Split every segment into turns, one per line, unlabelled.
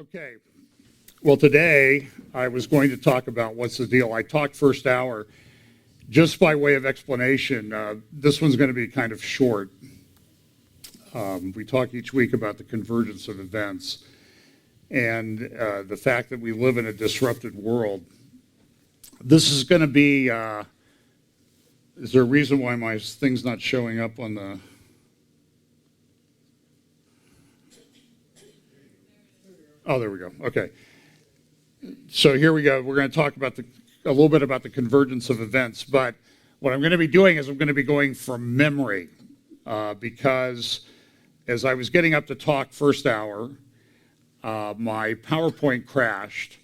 Okay, well today I was going to talk about what's the deal. I talked first hour. Just by way of explanation, this one's going to be kind of short. We talk each week about the convergence of events and the fact that we live in a disrupted world. This is going to be, is there a reason why my thing's not showing up on the... Oh, there we go. Okay. So here we go. We're going to talk about a little bit about the convergence of events. But what I'm going to be doing is I'm going to be going from memory because as I was getting up to talk first hour, my PowerPoint crashed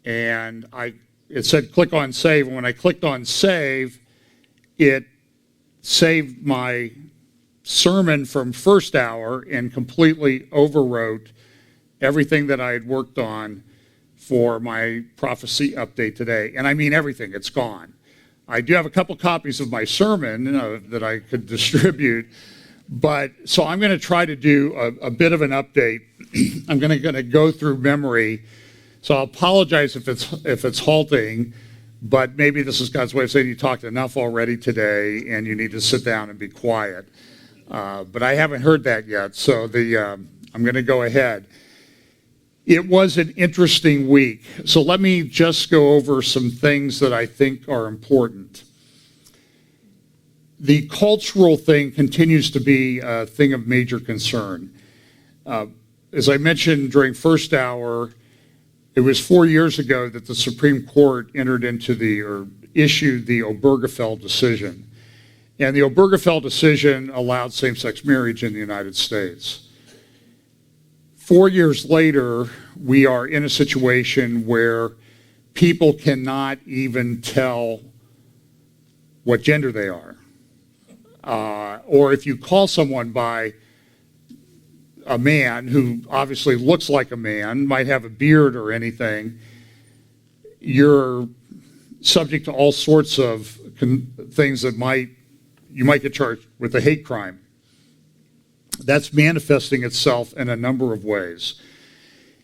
and it said click on save. And when I clicked on save, it saved my sermon from first hour and completely overwrote everything that I had worked on for my prophecy update today. And I mean everything, it's gone. I do have a couple copies of my sermon that I could distribute, but so I'm going to try to do a bit of an update. I'm going to go through memory, so I'll apologize if it's halting, but maybe this is God's way of saying you talked enough already today and you need to sit down and be quiet. But I haven't heard that yet, so I'm going to go ahead. It was an interesting week. So let me just go over some things that I think are important. The cultural thing continues to be a thing of major concern. As I mentioned during first hour, it was 4 years ago that the Supreme Court issued the Obergefell decision. And the Obergefell decision allowed same-sex marriage in the United States. 4 years later, we are in a situation where people cannot even tell what gender they are. Or if you call someone by a man who obviously looks like a man, might have a beard or anything, you're subject to all sorts of things that you might get charged with a hate crime. That's manifesting itself in a number of ways.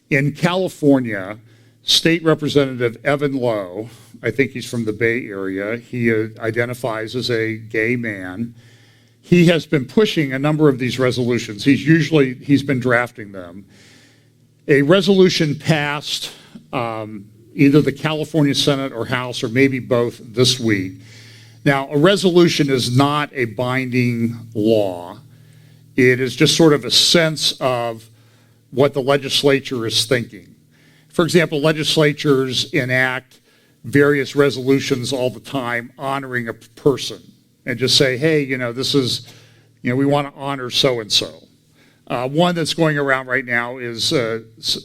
In California, State Representative Evan Lowe, I think he's from the Bay Area, he identifies as a gay man. He has been pushing a number of these resolutions. He's been drafting them. A resolution passed either the California Senate or House or maybe both this week. Now, a resolution is not a binding law. It is just sort of a sense of what the legislature is thinking. For example, legislatures enact various resolutions all the time honoring a person and just say, hey, we want to honor so-and-so. One that's going around right now is a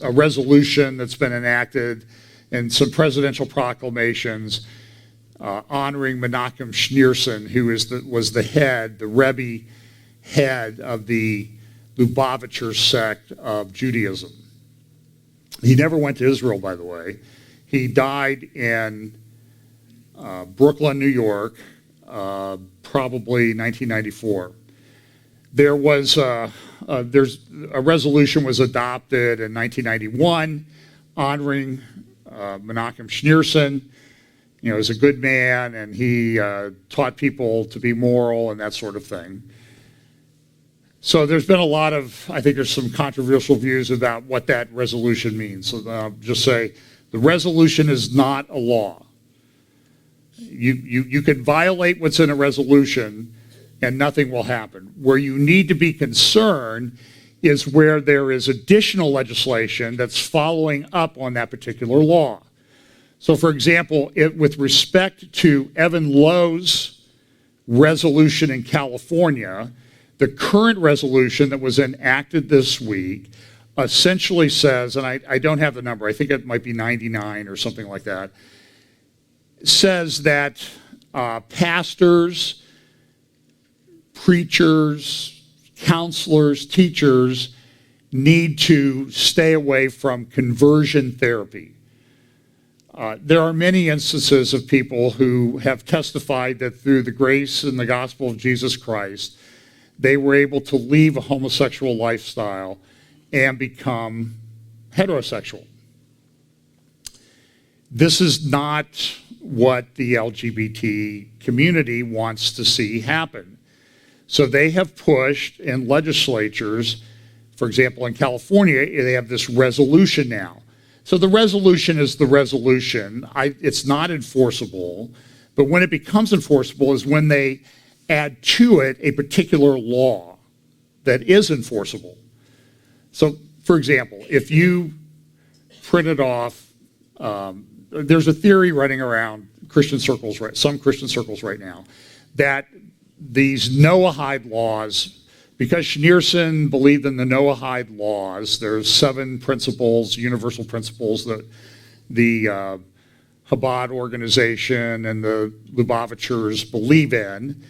resolution that's been enacted and some presidential proclamations honoring Menachem Schneerson, who was the Rebbe head of the Lubavitcher sect of Judaism. He never went to Israel, by the way. He died in Brooklyn, New York, probably 1994. There's a resolution was adopted in 1991 honoring Menachem Schneerson. He's a good man, and he taught people to be moral and that sort of thing. So there's been I think there's some controversial views about what that resolution means. So I'll just say the resolution is not a law. You can violate what's in a resolution and nothing will happen. Where you need to be concerned is where there is additional legislation that's following up on that particular law. So for example, with respect to Evan Lowe's resolution in California, the current resolution that was enacted this week essentially says, and I don't have the number, I think it might be 99 or something like that, says that pastors, preachers, counselors, teachers need to stay away from conversion therapy. There are many instances of people who have testified that through the grace and the gospel of Jesus Christ, they were able to leave a homosexual lifestyle and become heterosexual. This is not what the LGBT community wants to see happen. So they have pushed in legislatures, for example, in California, they have this resolution now. So the resolution is the resolution. It's not enforceable, but when it becomes enforceable is when they add to it a particular law that is enforceable. So, for example, if you printed off, there's a theory running around Christian circles, some Christian circles right now, that these Noahide laws, because Schneerson believed in the Noahide laws, there's 7 principles, universal principles that the Chabad organization and the Lubavitchers believe in,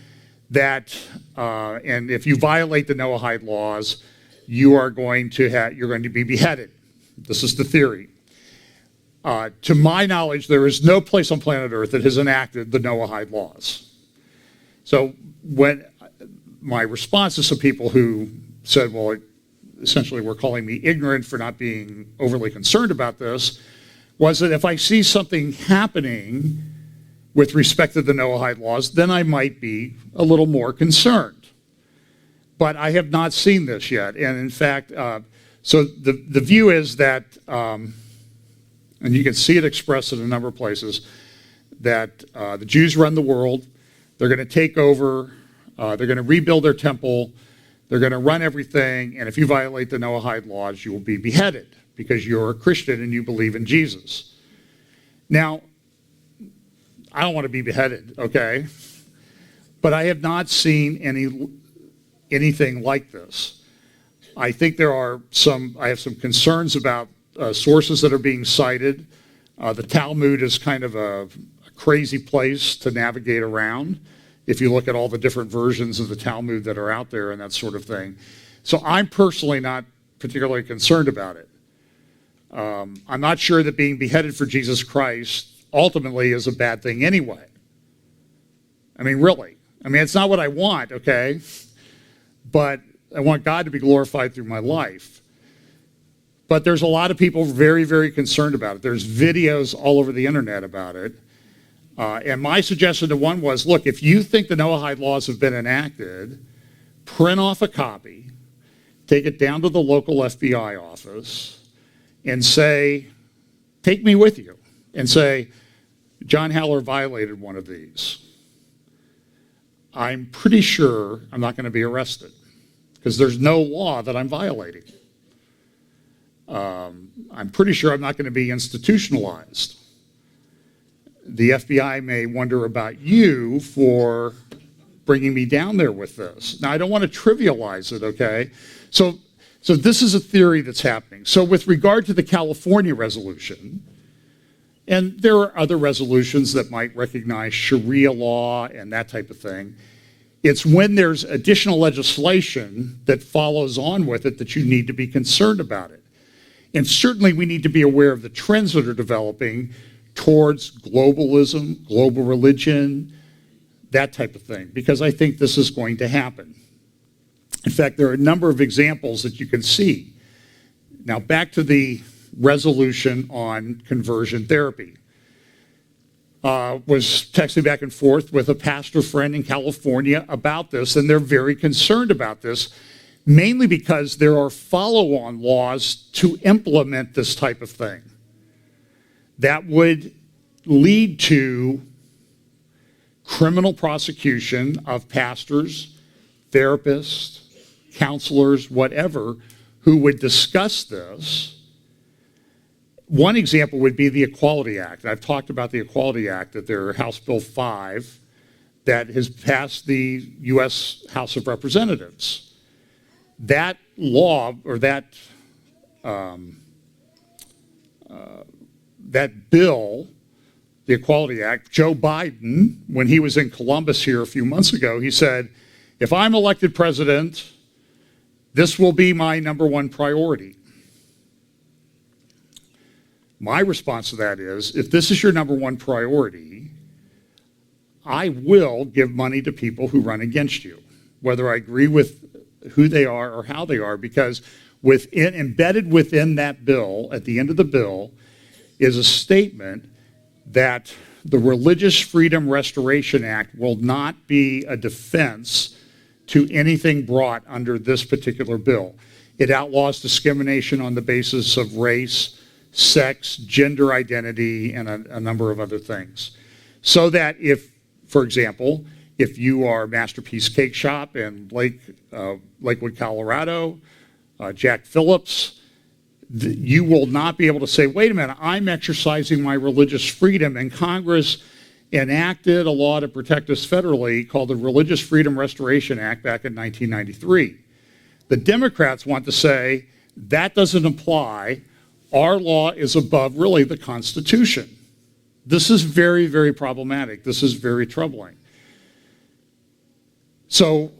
that, and if you violate the Noahide laws, you're going to be beheaded. This is the theory. To my knowledge, there is no place on planet Earth that has enacted the Noahide laws. So when my response to some people who said, well, essentially were calling me ignorant for not being overly concerned about this, was that if I see something happening with respect to the Noahide laws, then I might be a little more concerned. But I have not seen this yet. And in fact, so the view is that, and you can see it expressed in a number of places, that the Jews run the world. They're going to take over. They're going to rebuild their temple. They're going to run everything. And if you violate the Noahide laws, you will be beheaded because you're a Christian and you believe in Jesus. Now, I don't want to be beheaded, okay? But I have not seen anything like this. I think I have some concerns about sources that are being cited. The Talmud is kind of a crazy place to navigate around if you look at all the different versions of the Talmud that are out there and that sort of thing. So I'm personally not particularly concerned about it. I'm not sure that being beheaded for Jesus Christ ultimately is a bad thing anyway. I mean, really. I mean, it's not what I want, okay? But I want God to be glorified through my life. But there's a lot of people very, very concerned about it. There's videos all over the internet about it. And my suggestion to one was, look, if you think the Noahide laws have been enacted, print off a copy, take it down to the local FBI office, and say, take me with you, and say, John Haller violated one of these. I'm pretty sure I'm not going to be arrested because there's no law that I'm violating. I'm pretty sure I'm not going to be institutionalized. The FBI may wonder about you for bringing me down there with this. Now, I don't want to trivialize it, okay? So this is a theory that's happening. So with regard to the California resolution, and there are other resolutions that might recognize Sharia law and that type of thing, it's when there's additional legislation that follows on with it that you need to be concerned about it. And certainly we need to be aware of the trends that are developing towards globalism, global religion, that type of thing, because I think this is going to happen. In fact, there are a number of examples that you can see. Now, back to the resolution on conversion therapy. Was texting back and forth with a pastor friend in California about this, and they're very concerned about this, mainly because there are follow-on laws to implement this type of thing that would lead to criminal prosecution of pastors, therapists, counselors, whatever, who would discuss this. One example would be the Equality Act. I've talked about the Equality Act, that there House Bill 5 that has passed the U.S. House of Representatives. That law, or that bill, the Equality Act, Joe Biden, when he was in Columbus here a few months ago, he said, if I'm elected president, this will be my number one priority. My response to that is, if this is your number one priority, I will give money to people who run against you. Whether I agree with who they are or how they are, because embedded within that bill, at the end of the bill, is a statement that the Religious Freedom Restoration Act will not be a defense to anything brought under this particular bill. It outlaws discrimination on the basis of race, sex, gender identity, and a number of other things. So that if, for example, if you are Masterpiece Cake Shop in Lakewood, Colorado, Jack Phillips, you will not be able to say, wait a minute, I'm exercising my religious freedom, and Congress enacted a law to protect us federally called the Religious Freedom Restoration Act back in 1993. The Democrats want to say that doesn't apply. Our law is above really the Constitution. This is very, very problematic. This is very troubling. So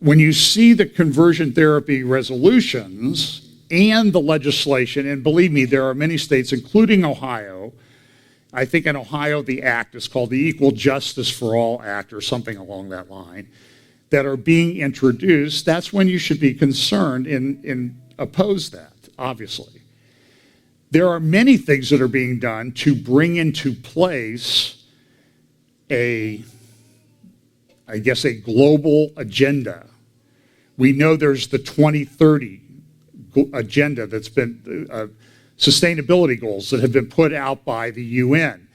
when you see the conversion therapy resolutions and the legislation, and believe me, there are many states, including Ohio, I think in Ohio the act is called the Equal Justice for All Act or something along that line, that are being introduced, that's when you should be concerned and oppose that, obviously. There are many things that are being done to bring into place a global agenda. We know there's the 2030 agenda that's been, sustainability goals that have been put out by the UN.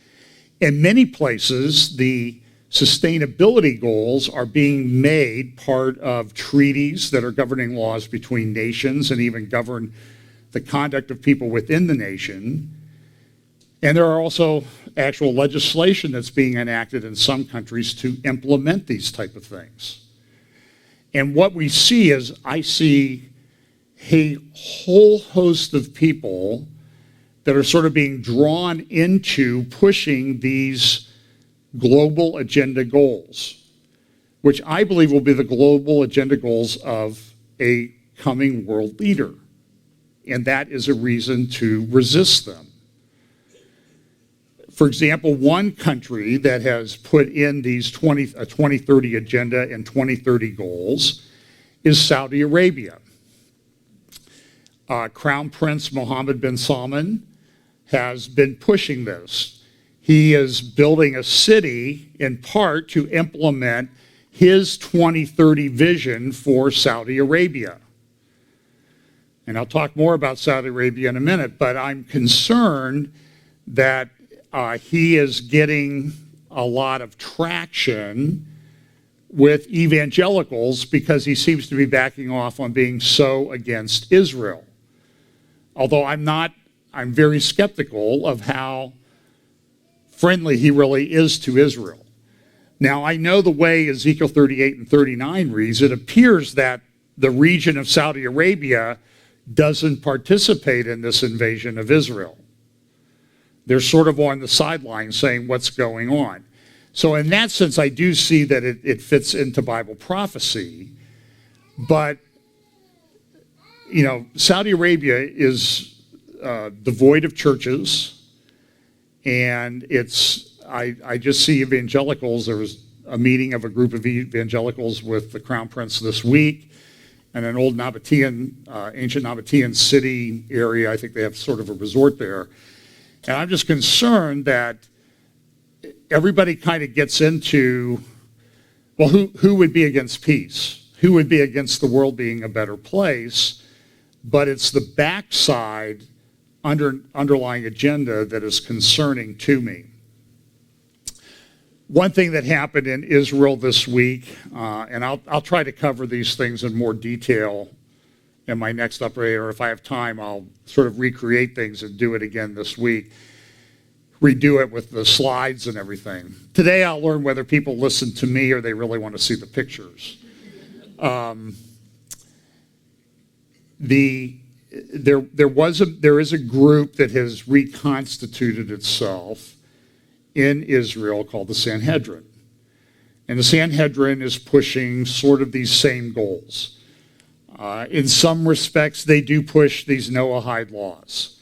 In many places, the sustainability goals are being made part of treaties that are governing laws between nations and even govern the conduct of people within the nation. And there are also actual legislation that's being enacted in some countries to implement these type of things. And what we see is, I see a whole host of people that are sort of being drawn into pushing these global agenda goals, which I believe will be the global agenda goals of a coming world leader. And that is a reason to resist them. For example, one country that has put in these 2030 agenda and 2030 goals is Saudi Arabia. Crown Prince Mohammed bin Salman has been pushing this. He is building a city in part to implement his 2030 vision for Saudi Arabia. And I'll talk more about Saudi Arabia in a minute, but I'm concerned that he is getting a lot of traction with evangelicals because he seems to be backing off on being so against Israel. Although I'm very skeptical of how friendly he really is to Israel. Now, I know the way Ezekiel 38 and 39 reads, it appears that the region of Saudi Arabia doesn't participate in this invasion of Israel. They're sort of on the sidelines saying what's going on. So in that sense, I do see that it fits into Bible prophecy. But, you know, Saudi Arabia is devoid of churches, and I just see evangelicals. There was a meeting of a group of evangelicals with the Crown Prince this week, and an old ancient Nabatean city area. I think they have sort of a resort there. And I'm just concerned that everybody kind of gets into, well, who would be against peace? Who would be against the world being a better place? But it's the backside underlying agenda that is concerning to me. One thing that happened in Israel this week, and I'll try to cover these things in more detail in my next update, or if I have time, I'll sort of recreate things and do it again this week. Redo it with the slides and everything. Today I'll learn whether people listen to me or they really want to see the pictures. There is a group that has reconstituted itself in Israel called the Sanhedrin. And the Sanhedrin is pushing sort of these same goals. In some respects, they do push these Noahide Laws.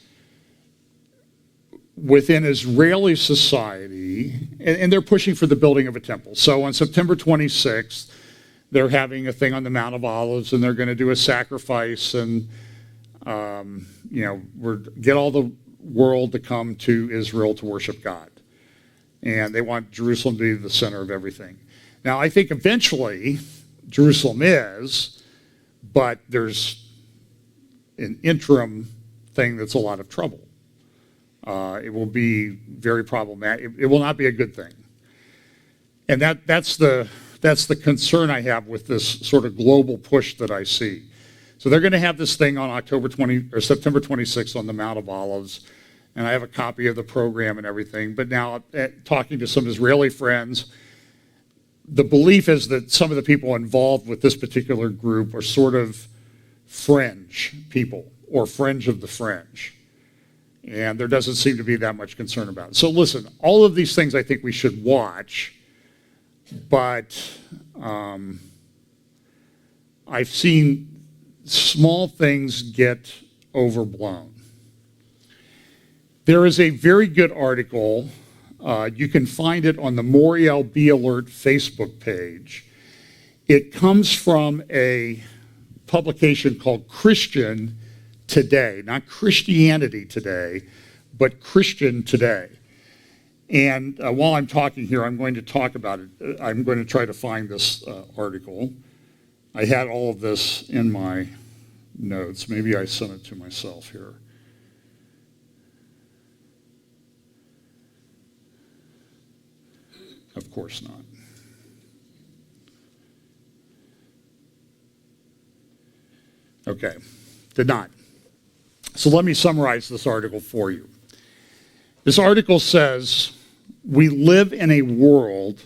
Within Israeli society, and they're pushing for the building of a temple. So on September 26th, they're having a thing on the Mount of Olives, and they're going to do a sacrifice, and get all the world to come to Israel to worship God. And they want Jerusalem to be the center of everything. Now, I think eventually Jerusalem is, but there's an interim thing that's a lot of trouble. It will be very problematic. It will not be a good thing. And that's the concern I have with this sort of global push that I see. So they're going to have this thing on September 26th on the Mount of Olives, and I have a copy of the program and everything. But now, talking to some Israeli friends, the belief is that some of the people involved with this particular group are sort of fringe people, or fringe of the fringe. And there doesn't seem to be that much concern about it. So listen, all of these things I think we should watch, but I've seen small things get overblown. There is a very good article. You can find it on the Moriel Be Alert Facebook page. It comes from a publication called Christian Today, not Christianity Today, but Christian Today. And while I'm talking here, I'm going to talk about it. I'm going to try to find this article. I had all of this in my notes. Maybe I sent it to myself here. Of course not. Okay, did not. So let me summarize this article for you. This article says, we live in a world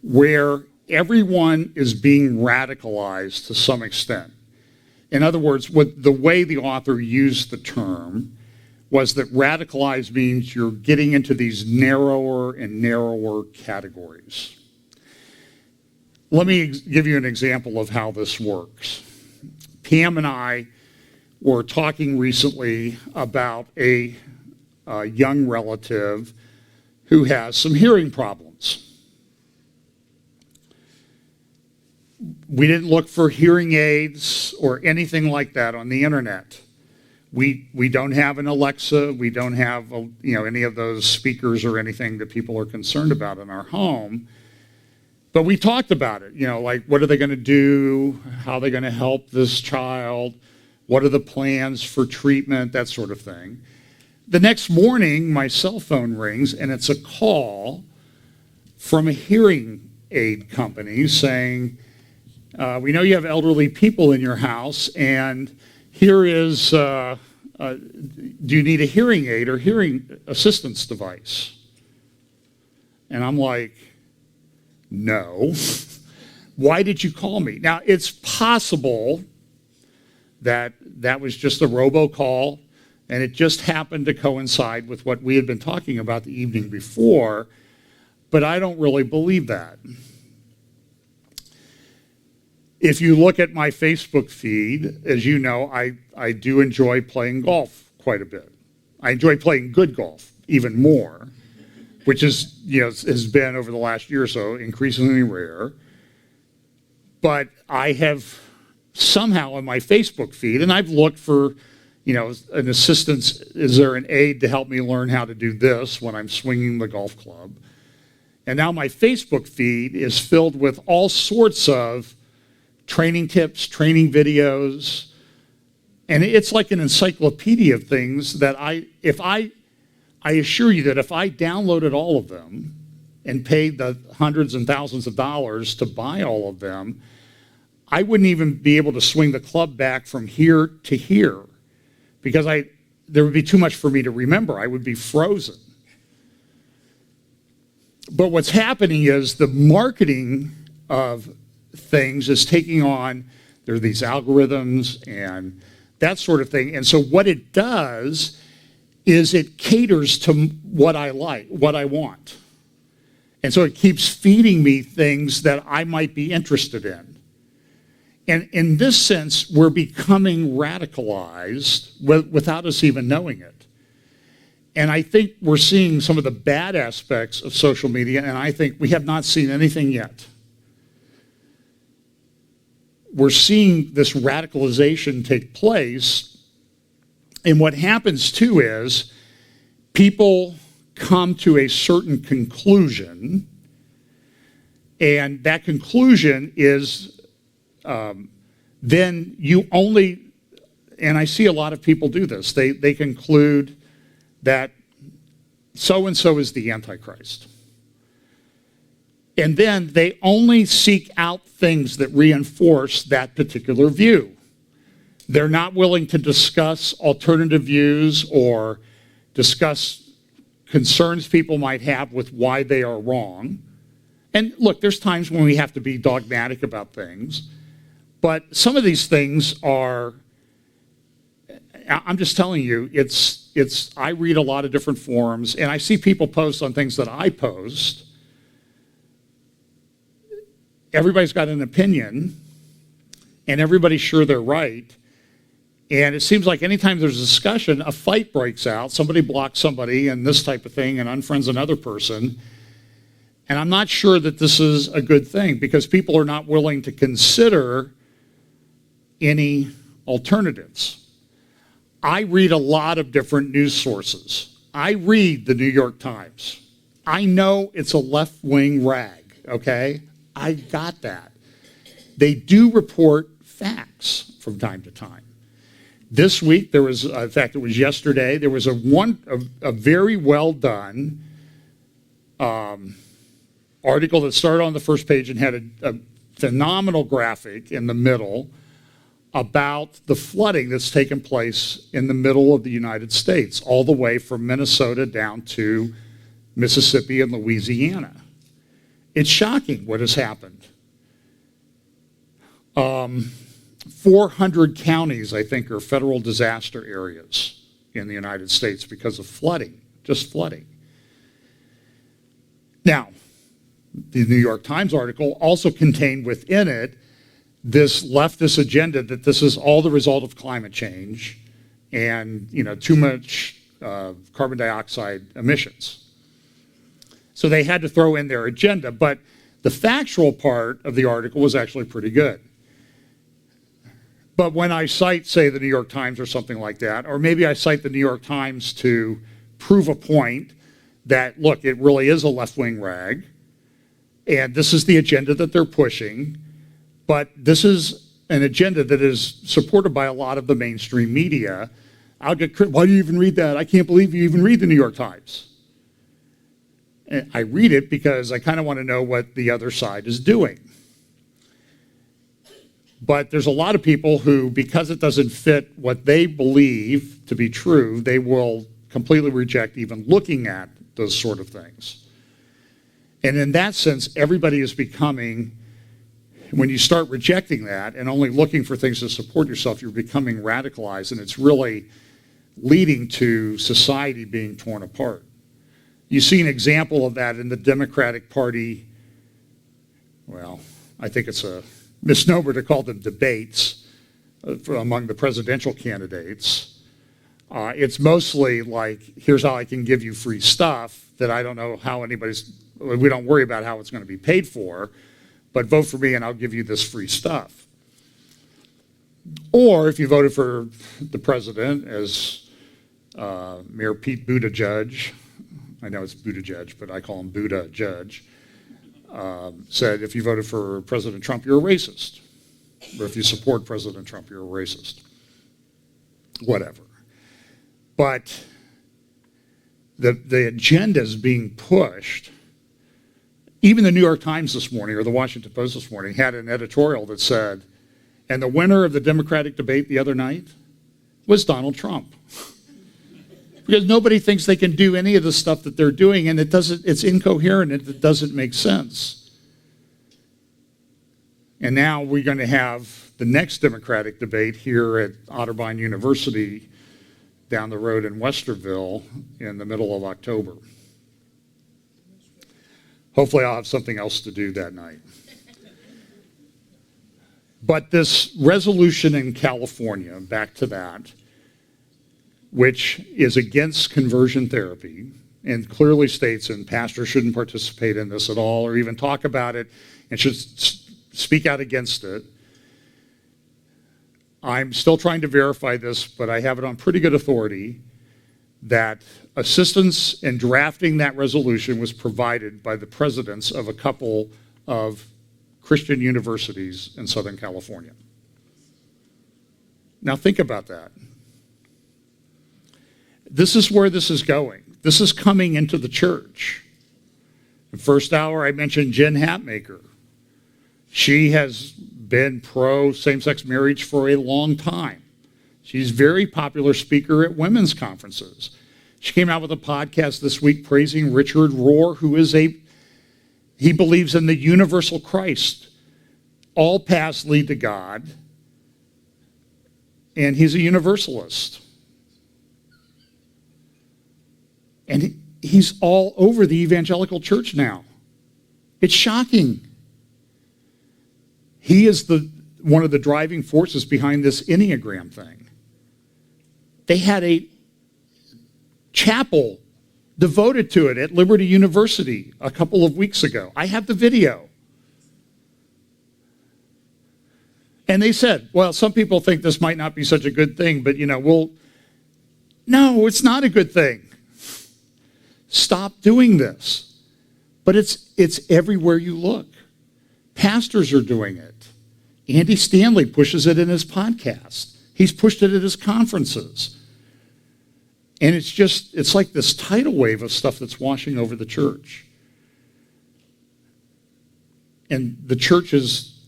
where everyone is being radicalized to some extent. In other words, the way the author used the term was that radicalized means you're getting into these narrower and narrower categories. Let me give you an example of how this works. Pam and I were talking recently about a young relative who has some hearing problems. We didn't look for hearing aids or anything like that on the internet. We don't have an Alexa. We don't have any of those speakers or anything that people are concerned about in our home. But we talked about it, like what are they going to do? How are they going to help this child? What are the plans for treatment? That sort of thing. The next morning, my cell phone rings, and it's a call from a hearing aid company saying, we know you have elderly people in your house, and here is, do you need a hearing aid or hearing assistance device? And I'm like, no. Why did you call me? Now, it's possible that was just a robocall, and it just happened to coincide with what we had been talking about the evening before, but I don't really believe that. If you look at my Facebook feed, as you know, I do enjoy playing golf quite a bit. I enjoy playing good golf even more, which is, has been over the last year or so increasingly rare. But I have somehow on my Facebook feed, and I've looked for, an assistance. Is there an aid to help me learn how to do this when I'm swinging the golf club? And now my Facebook feed is filled with all sorts of training tips, training videos, and it's like an encyclopedia of things that I assure you that if I downloaded all of them and paid the hundreds and thousands of dollars to buy all of them, I wouldn't even be able to swing the club back from here to here because there would be too much for me to remember. I would be frozen. But what's happening is the marketing of things is taking on, there are these algorithms and that sort of thing. And so what it does is it caters to what I like, what I want. And so it keeps feeding me things that I might be interested in. And in this sense, we're becoming radicalized without us even knowing it. And I think we're seeing some of the bad aspects of social media, and I think we have not seen anything yet. we're seeing this radicalization take place. And what happens too is people come to a certain conclusion, and that conclusion is then you only, and I see a lot of people do this, they conclude that so-and-so is the Antichrist. And then they only seek out things that reinforce that particular view. They're not willing to discuss alternative views or discuss concerns people might have with why they are wrong. And look, there's times when we have to be dogmatic about things, but some of these things are, I'm just telling you, I read a lot of different forums, and I see people post on things that I post. Everybody's got an opinion, and everybody's sure they're right. And it seems like anytime there's a discussion, a fight breaks out. Somebody blocks somebody and this type of thing and unfriends another person. And I'm not sure that this is a good thing because people are not willing to consider any alternatives. I read a lot of different news sources. I read the New York Times. I know it's a left-wing rag, okay? I got that. They do report facts from time to time. This week, there was, in fact, it was yesterday, there was a very well done article that started on the first page and had a phenomenal graphic in the middle about the flooding that's taken place in the middle of the United States, all the way from Minnesota down to Mississippi and Louisiana. It's shocking what has happened. 400 counties, I think, are federal disaster areas in the United States because of flooding, just flooding. Now, the New York Times article also contained within it this leftist agenda that this is all the result of climate change and, too much carbon dioxide emissions. So they had to throw in their agenda, but the factual part of the article was actually pretty good. But when I cite, say, the New York Times or something like that, or maybe I cite the New York Times to prove a point that, look, it really is a left-wing rag, and this is the agenda that they're pushing, but this is an agenda that is supported by a lot of the mainstream media. I'll get, why do you even read that? I can't believe you even read the New York Times. And I read it because I kind of want to know what the other side is doing. But there's a lot of people who, because it doesn't fit what they believe to be true, they will completely reject even looking at those sort of things. And in that sense, everybody is becoming, when you start rejecting that and only looking for things to support yourself, you're becoming radicalized, and it's really leading to society being torn apart. You see an example of that in the Democratic Party. Well, I think it's a misnomer to call them debates among the presidential candidates. It's mostly like, here's how I can give you free stuff that I don't know how we don't worry about how it's going to be paid for, but vote for me and I'll give you this free stuff. Or if you voted for the president, as Mayor Pete Buttigieg, I know it's Buttigieg, but I call him Buddha Judge, said if you voted for President Trump, you're a racist. Or if you support President Trump, you're a racist. Whatever. But the agenda is being pushed. Even the New York Times this morning, or the Washington Post this morning, had an editorial that said, and the winner of the Democratic debate the other night was Donald Trump. Because nobody thinks they can do any of the stuff that they're doing, and it's incoherent, and it doesn't make sense. And now we're going to have the next Democratic debate here at Otterbein University down the road in Westerville in the middle of October. Hopefully I'll have something else to do that night. But this resolution in California, back to that, which is against conversion therapy and clearly states and pastors shouldn't participate in this at all or even talk about it and should speak out against it. I'm still trying to verify this, but I have it on pretty good authority that assistance in drafting that resolution was provided by the presidents of a couple of Christian universities in Southern California. Now think about that. This is where this is going. This is coming into the church. In the first hour, I mentioned Jen Hatmaker. She has been pro same-sex marriage for a long time. She's a very popular speaker at women's conferences. She came out with a podcast this week praising Richard Rohr, who is he believes in the universal Christ. All paths lead to God, and he's a universalist. And he's all over the evangelical church now. It's shocking. He is one of the driving forces behind this Enneagram thing. They had a chapel devoted to it at Liberty University a couple of weeks ago. I have the video. And they said, well, some people think this might not be such a good thing, but no, it's not a good thing. Stop doing this. But it's everywhere you look. Pastors are doing it. Andy Stanley pushes it in his podcast. He's pushed it at his conferences. And it's like this tidal wave of stuff that's washing over the church. And the church is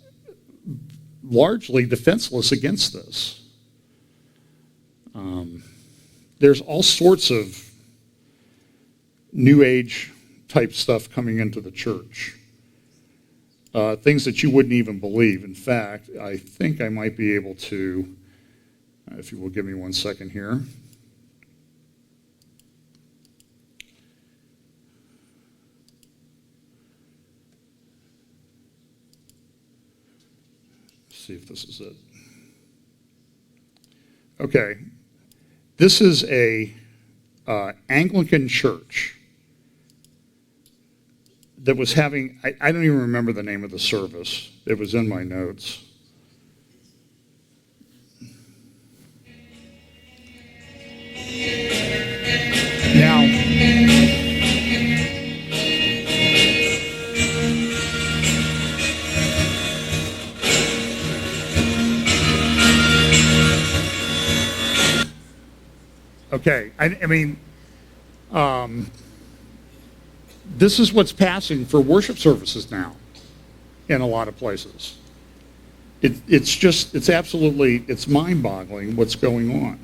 largely defenseless against this. There's all sorts of New Age type stuff coming into the church. Things that you wouldn't even believe. In fact, I think I might be able to, if you will give me 1 second here. See if this is it. Okay. This is a Anglican church that was having, I don't even remember the name of the service. It was in my notes. Now, okay, I mean, this is what's passing for worship services now in a lot of places. It's absolutely mind-boggling what's going on.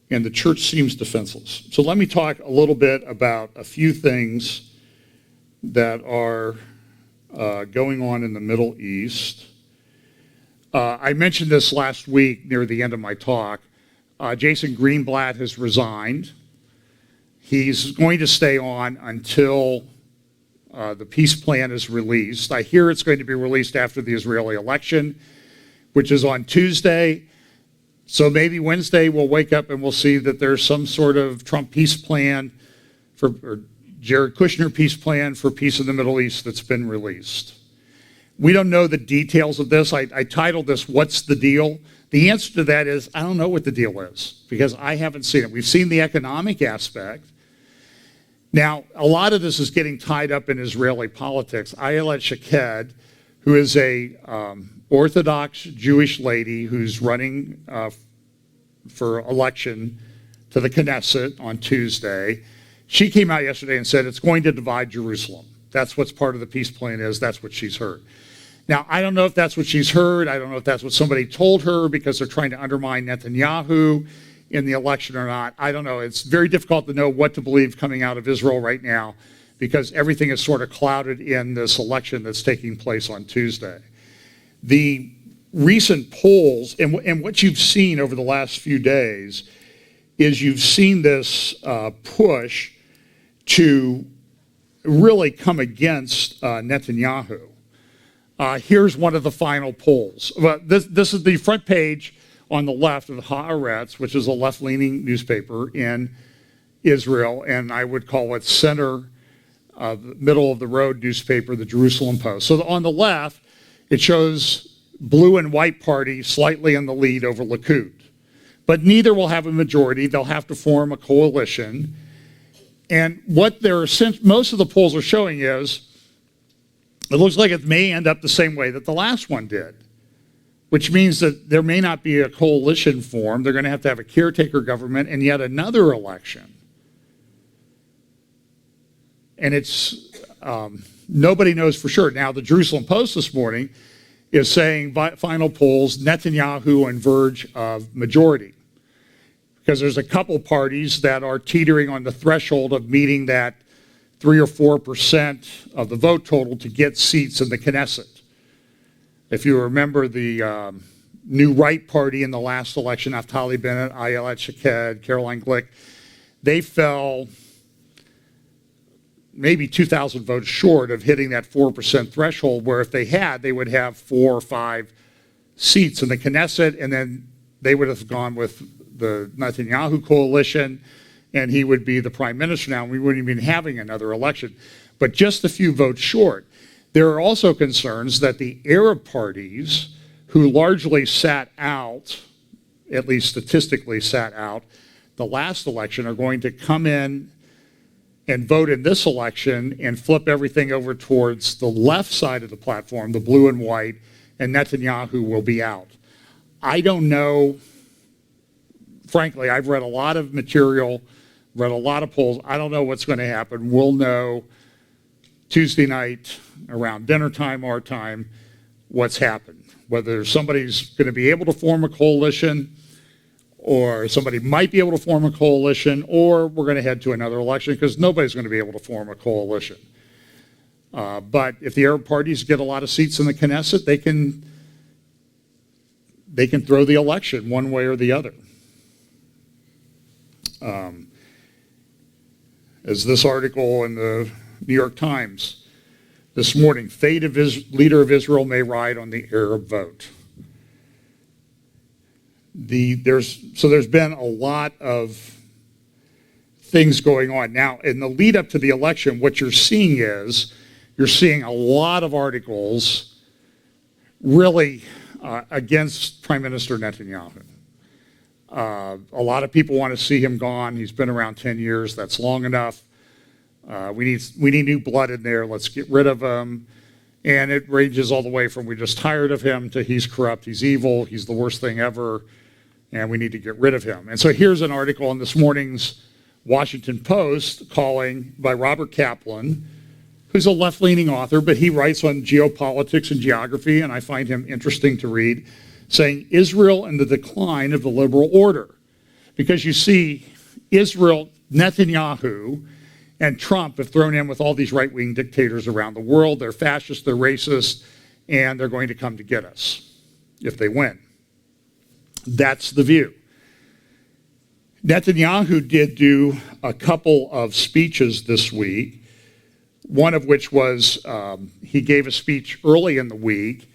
And the church seems defenseless. So let me talk a little bit about a few things that are going on in the Middle East. I mentioned this last week near the end of my talk. Jason Greenblatt has resigned. He's going to stay on until the peace plan is released. I hear it's going to be released after the Israeli election, which is on Tuesday. So maybe Wednesday we'll wake up and we'll see that there's some sort of Trump peace plan or Jared Kushner peace plan for peace in the Middle East that's been released. We don't know the details of this. I titled this, "What's the Deal?" The answer to that is, I don't know what the deal is because I haven't seen it. We've seen the economic aspect. Now, a lot of this is getting tied up in Israeli politics. Ayelet Shaked, who is a Orthodox Jewish lady who's running for election to the Knesset on Tuesday, she came out yesterday and said it's going to divide Jerusalem. That's what's part of the peace plan is. That's what she's heard. Now, I don't know if that's what she's heard. I don't know if that's what somebody told her because they're trying to undermine Netanyahu in the election or not. I don't know. It's very difficult to know what to believe coming out of Israel right now because everything is sort of clouded in this election that's taking place on Tuesday. The recent polls and what you've seen over the last few days is you've seen this push to really come against Netanyahu. Here's one of the final polls. Well, this is the front page on the left of the Haaretz, which is a left-leaning newspaper in Israel, and I would call it center, middle of the road newspaper, the Jerusalem Post. So on the left, it shows blue and white party slightly in the lead over Likud. But neither will have a majority. They'll have to form a coalition. And what most of the polls are showing is, it looks like it may end up the same way that the last one did, which means that there may not be a coalition formed. They're going to have a caretaker government and yet another election. And it's, nobody knows for sure. Now, the Jerusalem Post this morning is saying, final polls, Netanyahu on verge of majority. Because there's a couple parties that are teetering on the threshold of meeting that 3 or 4% of the vote total to get seats in the Knesset. If you remember the New Right Party in the last election, Naftali Bennett, Ayelet Shaked, Caroline Glick, they fell maybe 2,000 votes short of hitting that 4% threshold, where if they had, they would have 4 or 5 seats in the Knesset, and then they would have gone with the Netanyahu coalition, and he would be the prime minister now, and we wouldn't even be having another election. But just a few votes short. There are also concerns that the Arab parties, who largely sat out, at least statistically sat out, the last election, are going to come in and vote in this election and flip everything over towards the left side of the platform, the blue and white, and Netanyahu will be out. I don't know. Frankly, I've read a lot of material, read a lot of polls. I don't know what's going to happen. We'll know Tuesday night around dinner time, our time, what's happened. Whether somebody's going to be able to form a coalition, or somebody might be able to form a coalition, or we're going to head to another election, because nobody's going to be able to form a coalition. But if the Arab parties get a lot of seats in the Knesset, they can throw the election one way or the other. As this article in the New York Times this morning, fate of leader of Israel may ride on the Arab vote. There's been a lot of things going on. Now, in the lead up to the election, what you're seeing a lot of articles really against Prime Minister Netanyahu. A lot of people want to see him gone. He's been around 10 years. That's long enough. We need new blood in there. Let's get rid of him. And it ranges all the way from we're just tired of him to he's corrupt, he's evil, he's the worst thing ever, and we need to get rid of him. And so here's an article in this morning's Washington Post by Robert Kaplan, who's a left-leaning author, but he writes on geopolitics and geography, and I find him interesting to read, saying Israel and the decline of the liberal order. Because you see, Israel, Netanyahu, and Trump have thrown in with all these right-wing dictators around the world. They're fascist, they're racist, and they're going to come to get us if they win. That's the view. Netanyahu did do a couple of speeches this week, one of which was he gave a speech early in the week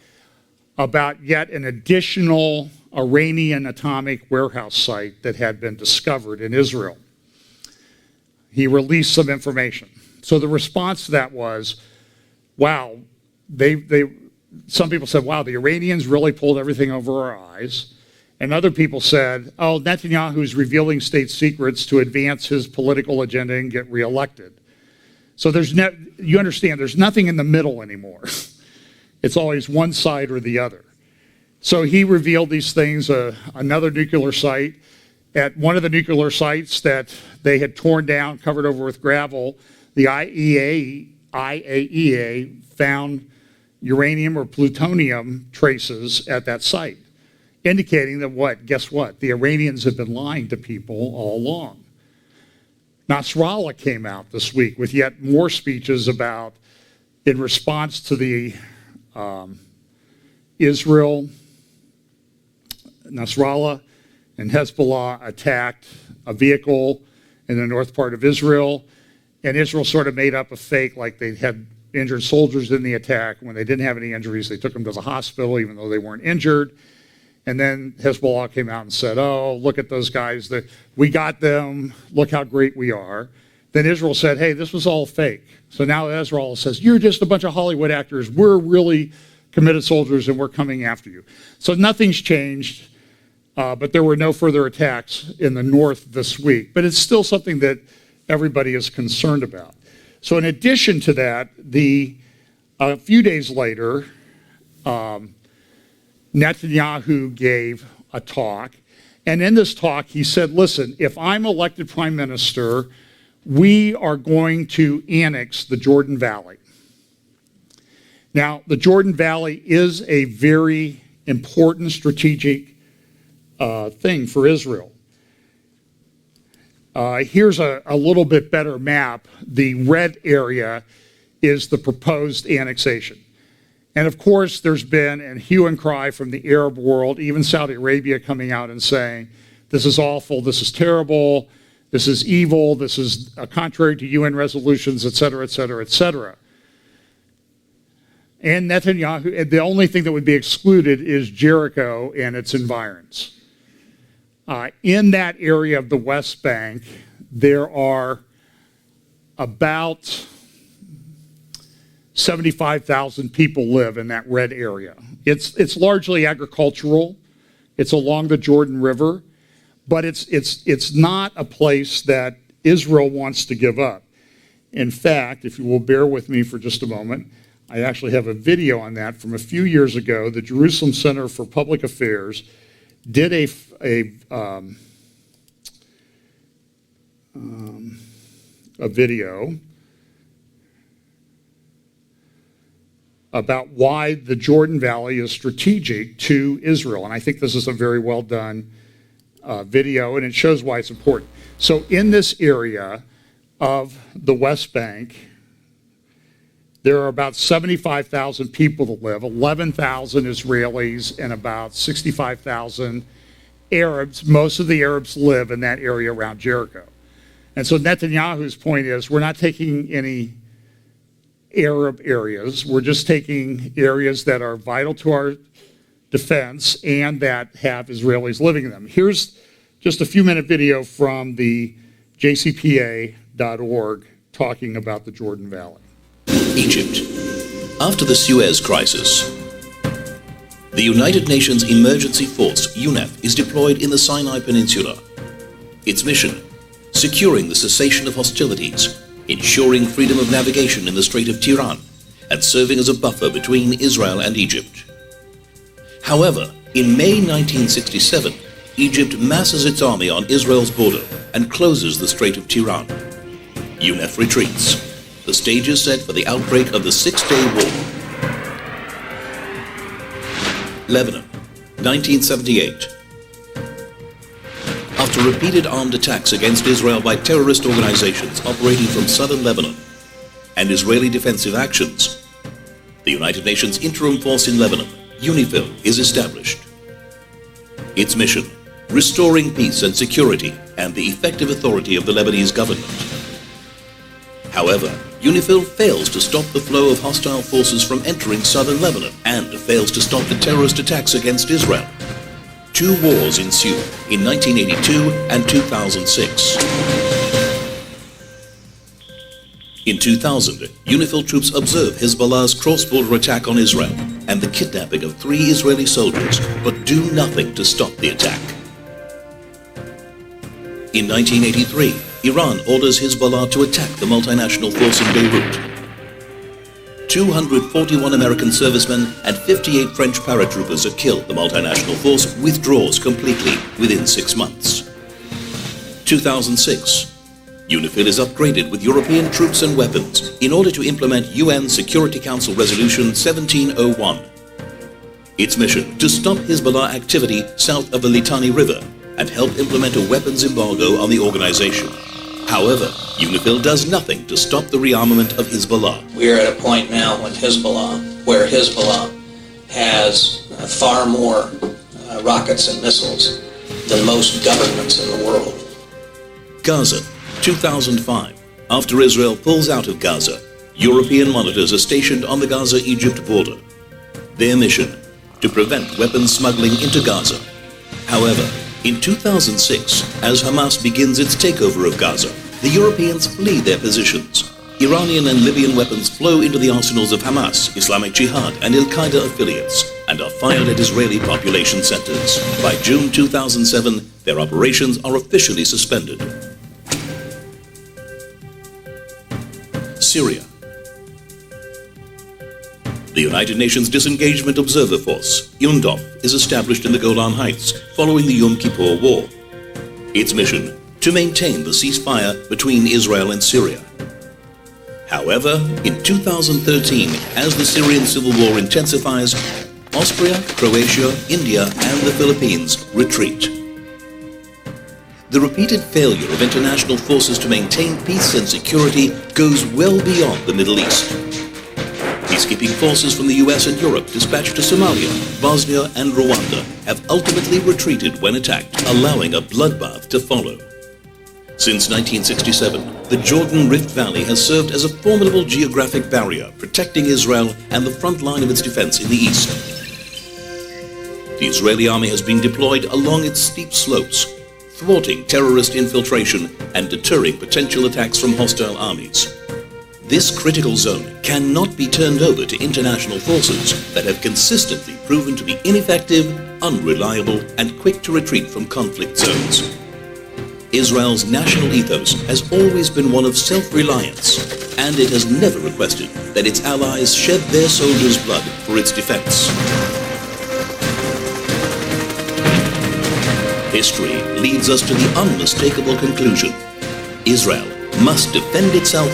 about yet an additional Iranian atomic warehouse site that had been discovered in Israel. He released some information. So the response to that was, wow, some people said, wow, the Iranians really pulled everything over our eyes. And other people said, oh, Netanyahu's revealing state secrets to advance his political agenda and get reelected. So you understand, there's nothing in the middle anymore. It's always one side or the other. So he revealed these things, another nuclear site. At one of the nuclear sites that they had torn down, covered over with gravel, the IAEA found uranium or plutonium traces at that site, indicating that guess what? The Iranians have been lying to people all along. Nasrallah came out this week with yet more speeches about, in response to the Nasrallah and Hezbollah attacked a vehicle in the north part of Israel, and Israel sort of made up a fake like they had injured soldiers in the attack. When they didn't have any injuries, they took them to the hospital even though they weren't injured. And then Hezbollah came out and said, oh, look at those guys, we got them, look how great we are. Then Israel said, hey, this was all fake. So now Israel says, you're just a bunch of Hollywood actors, we're really committed soldiers, and we're coming after you. So nothing's changed, but there were no further attacks in the north this week. But it's still something that everybody is concerned about. So in addition to that, a few days later, Netanyahu gave a talk. And in this talk, he said, listen, if I'm elected prime minister, we are going to annex the Jordan Valley. Now, the Jordan Valley is a very important strategic thing for Israel. Here's a little bit better map. The red area is the proposed annexation. And of course, there's been a hue and cry from the Arab world, even Saudi Arabia coming out and saying, this is awful, this is terrible, this is evil, this is contrary to UN resolutions, et cetera, et cetera, et cetera. And Netanyahu, the only thing that would be excluded is Jericho and its environs. In that area of the West Bank, there are about 75,000 people live in that red area. It's largely agricultural. It's along the Jordan River, but it's not a place that Israel wants to give up. In fact, if you will bear with me for just a moment, I actually have a video on that from a few years ago. The Jerusalem Center for Public Affairs did a video about why the Jordan Valley is strategic to Israel. And I think this is a very well done video, and it shows why it's important. So in this area of the West Bank, there are about 75,000 people that live, 11,000 Israelis and about 65,000 Arabs. Most of the Arabs live in that area around Jericho. And so Netanyahu's point is, we're not taking any Arab areas. We're just taking areas that are vital to our defense and that have Israelis living in them. Here's just a few-minute video from the jcpa.org talking about the Jordan Valley.
Egypt. After the Suez Crisis, the United Nations Emergency Force, UNEF, is deployed in the Sinai Peninsula. Its mission, securing the cessation of hostilities, ensuring freedom of navigation in the Strait of Tiran, and serving as a buffer between Israel and Egypt. However, in May 1967, Egypt masses its army on Israel's border and closes the Strait of Tiran. UNEF retreats. The stage is set for the outbreak of the Six-Day War. Lebanon, 1978. After repeated armed attacks against Israel by terrorist organizations operating from southern Lebanon and Israeli defensive actions, the United Nations Interim Force in Lebanon, UNIFIL, is established. Its mission, restoring peace and security and the effective authority of the Lebanese government. However, UNIFIL fails to stop the flow of hostile forces from entering southern Lebanon and fails to stop the terrorist attacks against Israel. Two wars ensue in 1982 and 2006. In 2000, UNIFIL troops observe Hezbollah's cross-border attack on Israel and the kidnapping of 3 Israeli soldiers, but do nothing to stop the attack. In 1983, Iran orders Hezbollah to attack the multinational force in Beirut. 241 American servicemen and 58 French paratroopers are killed. The multinational force withdraws completely within 6 months. 2006. UNIFIL is upgraded with European troops and weapons in order to implement UN Security Council Resolution 1701. Its mission, to stop Hezbollah activity south of the Litani River and help implement a weapons embargo on the organization. However, UNIFIL does nothing to stop the rearmament of Hezbollah.
We are at a point now where Hezbollah has far more rockets and missiles than most governments in the world.
Gaza, 2005. After Israel pulls out of Gaza, European monitors are stationed on the Gaza-Egypt border. Their mission, to prevent weapons smuggling into Gaza. However, in 2006, as Hamas begins its takeover of Gaza, the Europeans flee their positions. Iranian and Libyan weapons flow into the arsenals of Hamas, Islamic Jihad, and Al-Qaeda affiliates and are fired at Israeli population centers. By June 2007, their operations are officially suspended. Syria. The United Nations Disengagement Observer Force, UNDOF, is established in the Golan Heights following the Yom Kippur War. Its mission, to maintain the ceasefire between Israel and Syria. However, in 2013, as the Syrian civil war intensifies, Austria, Croatia, India, and the Philippines retreat. The repeated failure of international forces to maintain peace and security goes well beyond the Middle East. Peacekeeping forces from the US and Europe dispatched to Somalia, Bosnia, and Rwanda have ultimately retreated when attacked, allowing a bloodbath to follow. Since 1967, the Jordan Rift Valley has served as a formidable geographic barrier, protecting Israel and the front line of its defense in the east. The Israeli army has been deployed along its steep slopes, thwarting terrorist infiltration and deterring potential attacks from hostile armies. This critical zone cannot be turned over to international forces that have consistently proven to be ineffective, unreliable, and quick to retreat from conflict zones. Israel's national ethos has always been one of self-reliance, and it has never requested that its allies shed their soldiers' blood for its defense. History leads us to the unmistakable conclusion: Israel must defend itself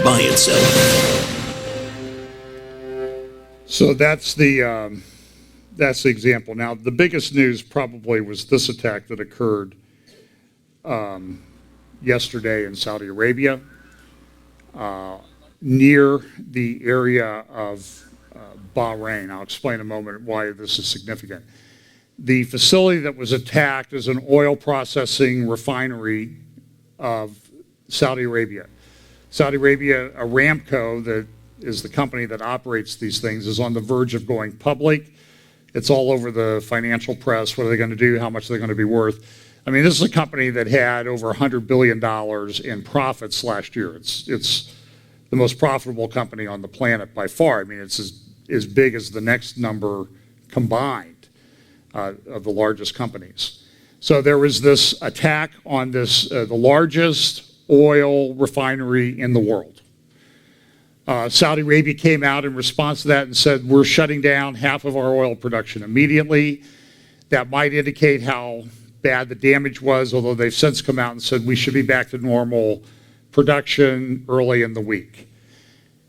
by itself.
So that's the example. Now, the biggest news probably was this attack that occurred yesterday in Saudi Arabia, near the area of Bahrain. I'll explain in a moment why this is significant. The facility that was attacked is an oil processing refinery of Saudi Arabia. Saudi Arabia, Aramco, that is the company that operates these things, is on the verge of going public. It's all over the financial press. What are they going to do? How much are they going to be worth? I mean, this is a company that had over $100 billion in profits last year. It's the most profitable company on the planet by far. I mean, it's as big as the next number combined of the largest companies. So there was this attack on this, the largest oil refinery in the world. Saudi Arabia came out in response to that and said, we're shutting down half of our oil production immediately. That might indicate how bad the damage was, although they've since come out and said we should be back to normal production early in the week.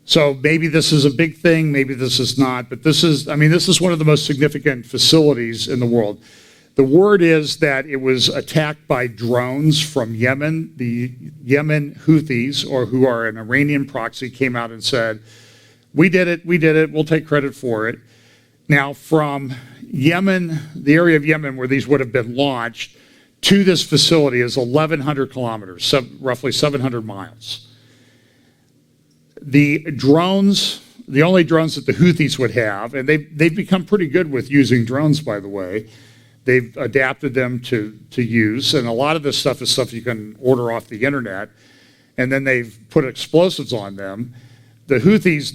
So maybe this is a big thing, maybe this is not, but this is one of the most significant facilities in the world. The word is that it was attacked by drones from Yemen. The Yemen Houthis, or who are an Iranian proxy, came out and said, we did it, we'll take credit for it. Now, from Yemen, the area of Yemen where these would have been launched, to this facility is 1,100 kilometers, roughly 700 miles. The drones, the only drones that the Houthis would have, and they've become pretty good with using drones, by the way. They've adapted them to use, and a lot of this stuff is stuff you can order off the internet, and then they've put explosives on them. The Houthis,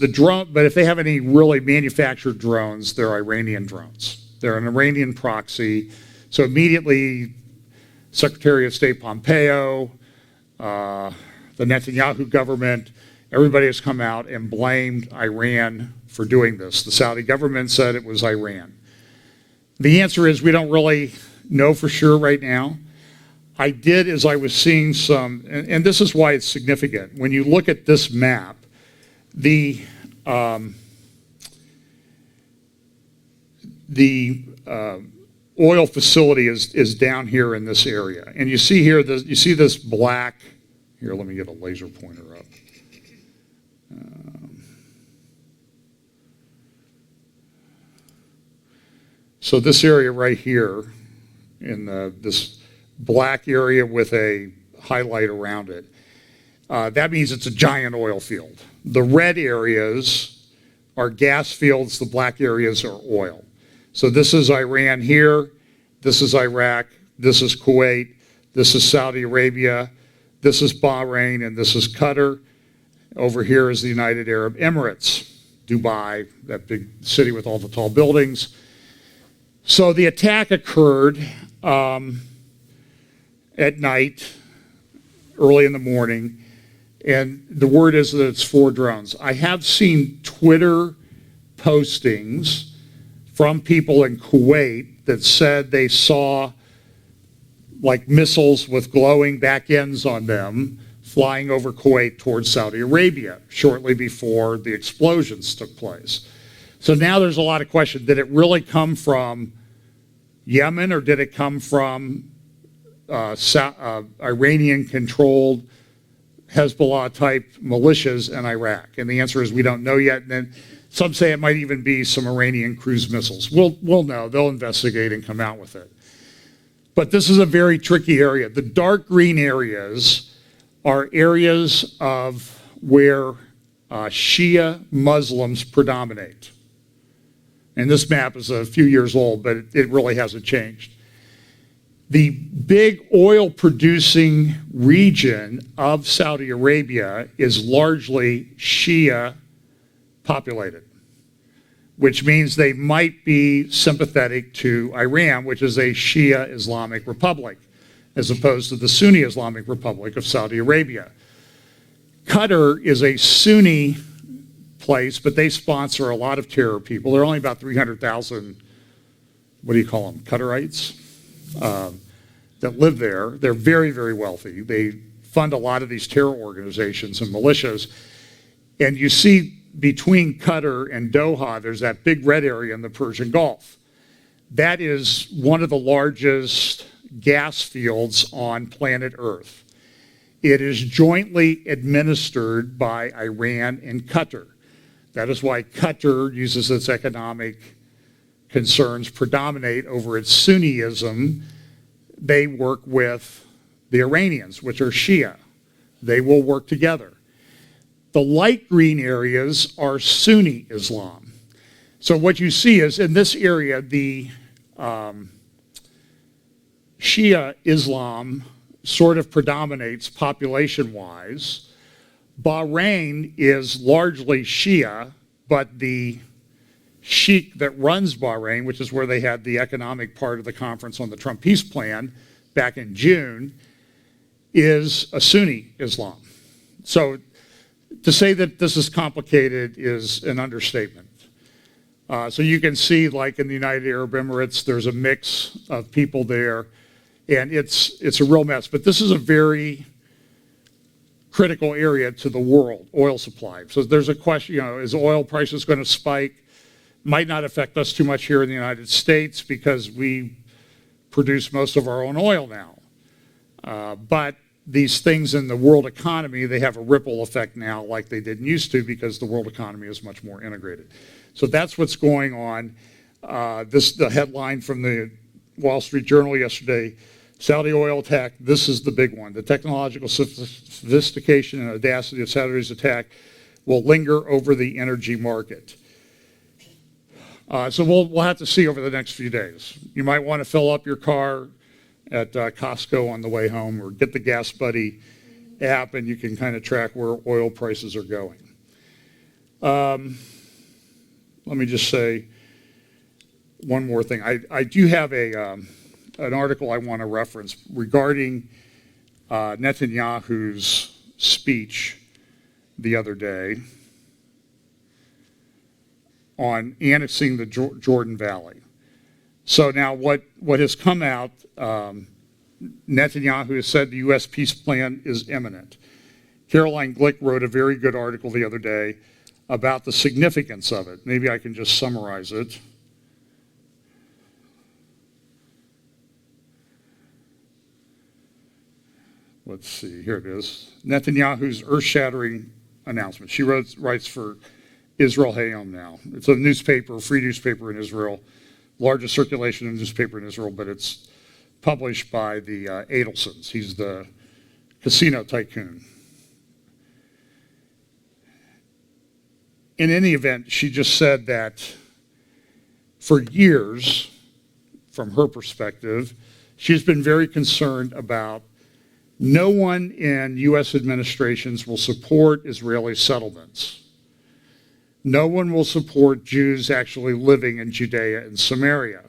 but if they have any really manufactured drones, they're Iranian drones. They're an Iranian proxy. So immediately, Secretary of State Pompeo, the Netanyahu government, everybody has come out and blamed Iran for doing this. The Saudi government said it was Iran. The answer is we don't really know for sure right now. I did, as I was seeing some, and this is why it's significant. When you look at this map, the oil facility is down here in this area, and you see here you see this black. Here, let me get a laser pointer up. So this area right here, in this black area with a highlight around it, that means it's a giant oil field. The red areas are gas fields, the black areas are oil. So this is Iran here, this is Iraq, this is Kuwait, this is Saudi Arabia, this is Bahrain, and this is Qatar. Over here is the United Arab Emirates, Dubai, that big city with all the tall buildings. So the attack occurred at night, early in the morning, and the word is that it's 4 drones. I have seen Twitter postings from people in Kuwait that said they saw like missiles with glowing back ends on them flying over Kuwait towards Saudi Arabia shortly before the explosions took place. So now there's a lot of question. Did it really come from Yemen, or did it come from Iranian-controlled Hezbollah-type militias in Iraq? And the answer is we don't know yet. And then some say it might even be some Iranian cruise missiles. We'll know. They'll investigate and come out with it. But this is a very tricky area. The dark green areas are areas of where Shia Muslims predominate. And this map is a few years old, but it really hasn't changed. The big oil producing region of Saudi Arabia is largely Shia populated, which means they might be sympathetic to Iran, which is a Shia Islamic republic, as opposed to the Sunni Islamic Republic of Saudi Arabia. Qatar is a Sunni place, but they sponsor a lot of terror people. There are only about 300,000, what do you call them, Qatarites, that live there. They're very, very wealthy. They fund a lot of these terror organizations and militias. And you see between Qatar and Doha, there's that big red area in the Persian Gulf. That is one of the largest gas fields on planet Earth. It is jointly administered by Iran and Qatar. That is why Qatar uses its economic concerns predominate over its Sunniism. They work with the Iranians, which are Shia. They will work together. The light green areas are Sunni Islam. So what you see is in this area, the Shia Islam sort of predominates population-wise. Bahrain is largely Shia, but the sheikh that runs Bahrain, which is where they had the economic part of the conference on the Trump peace plan back in June, is a Sunni Islam. So to say that this is complicated is an understatement. So you can see, like in the United Arab Emirates, there's a mix of people there, and it's a real mess. But this is a very critical area to the world, oil supply. So there's a question, is oil prices going to spike? Might not affect us too much here in the United States because we produce most of our own oil now. But these things in the world economy, they have a ripple effect now like they didn't used to because the world economy is much more integrated. So that's what's going on. The headline from the Wall Street Journal yesterday, Saudi oil attack, this is the big one. The technological sophistication and audacity of Saudi's attack will linger over the energy market. So we'll have to see over the next few days. You might want to fill up your car at Costco on the way home, or get the Gas Buddy app and you can kind of track where oil prices are going. Let me just say one more thing. I do have an article I want to reference regarding Netanyahu's speech the other day on annexing the Jordan Valley. So now what has come out, Netanyahu has said the U.S. peace plan is imminent. Caroline Glick wrote a very good article the other day about the significance of it. Maybe I can just summarize it. Let's see, here it is. Netanyahu's earth-shattering announcement. She writes for Israel Hayom now. It's a newspaper, free newspaper in Israel, largest circulation of newspaper in Israel, but it's published by the Adelsons. He's the casino tycoon. In any event, she just said that for years, from her perspective, she's been very concerned about No one in U.S. administrations will support Israeli settlements. No one will support Jews actually living in Judea and Samaria.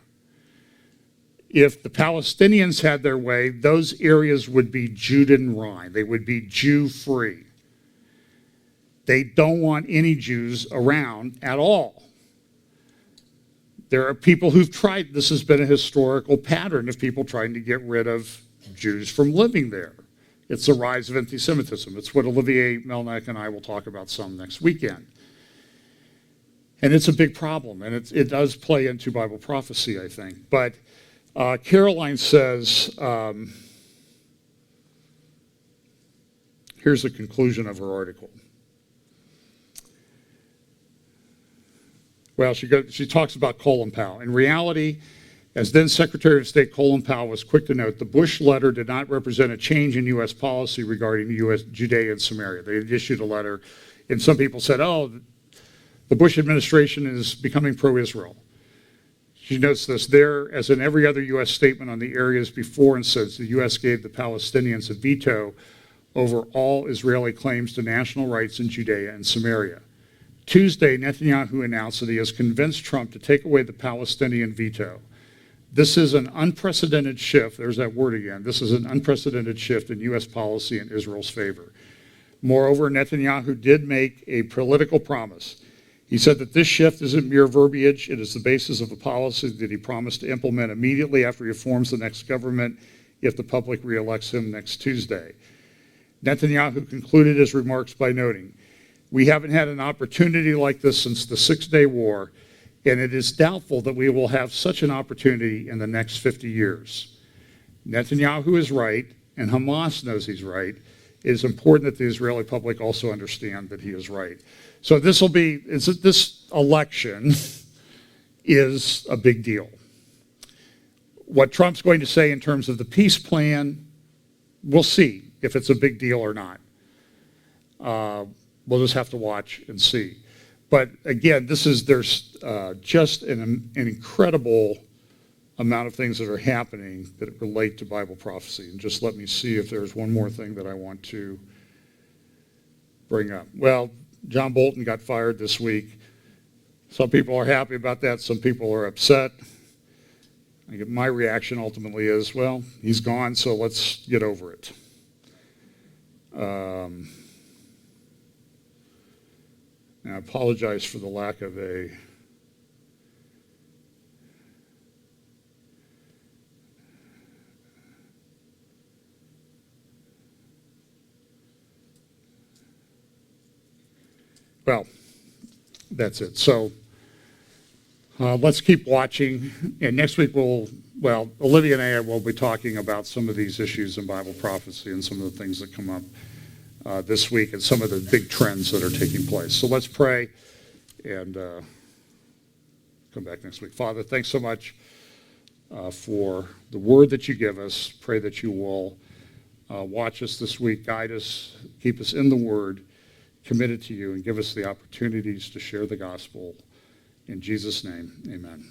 If the Palestinians had their way, those areas would be Judenrein. They would be Jew-free. They don't want any Jews around at all. There are people who've tried, this has been a historical pattern of people trying to get rid of Jews from living there. It's the rise of anti-Semitism. It's what Olivier Melnick and I will talk about some next weekend. And it's a big problem, and it does play into Bible prophecy, I think. But Caroline says, here's the conclusion of her article. Well, she talks about Colin Powell. In reality, as then Secretary of State Colin Powell was quick to note, the Bush letter did not represent a change in U.S. policy regarding U.S. Judea and Samaria. They had issued a letter, and some people said, oh, the Bush administration is becoming pro-Israel. She notes this, there, as in every other U.S. statement on the areas before and since, the U.S. gave the Palestinians a veto over all Israeli claims to national rights in Judea and Samaria. Tuesday, Netanyahu announced that he has convinced Trump to take away the Palestinian veto. This is an unprecedented shift, there's that word again, this is an unprecedented shift in U.S. policy in Israel's favor. Moreover, Netanyahu did make a political promise. He said that this shift isn't mere verbiage, it is the basis of a policy that he promised to implement immediately after he forms the next government if the public reelects him next Tuesday. Netanyahu concluded his remarks by noting, we haven't had an opportunity like this since the Six-Day War, and it is doubtful that we will have such an opportunity in the next 50 years. Netanyahu is right, and Hamas knows he's right. It is important that the Israeli public also understand that he is right. So this election is a big deal. What Trump's going to say in terms of the peace plan, we'll see if it's a big deal or not. We'll just have to watch and see. But again, there's just an incredible amount of things that are happening that relate to Bible prophecy. And just let me see if there's one more thing that I want to bring up. Well, John Bolton got fired this week. Some people are happy about that. Some people are upset. My reaction ultimately is, well, he's gone, so let's get over it. And I apologize for the lack of a well, that's it. So let's keep watching. And next week Olivia and I will be talking about some of these issues in Bible prophecy and some of the things that come up this week and some of the big trends that are taking place. So let's pray and come back next week. Father, thanks so much for the word that you give us. Pray that you will watch us this week, guide us, keep us in the word, committed to you, and give us the opportunities to share the gospel. In Jesus' name, amen.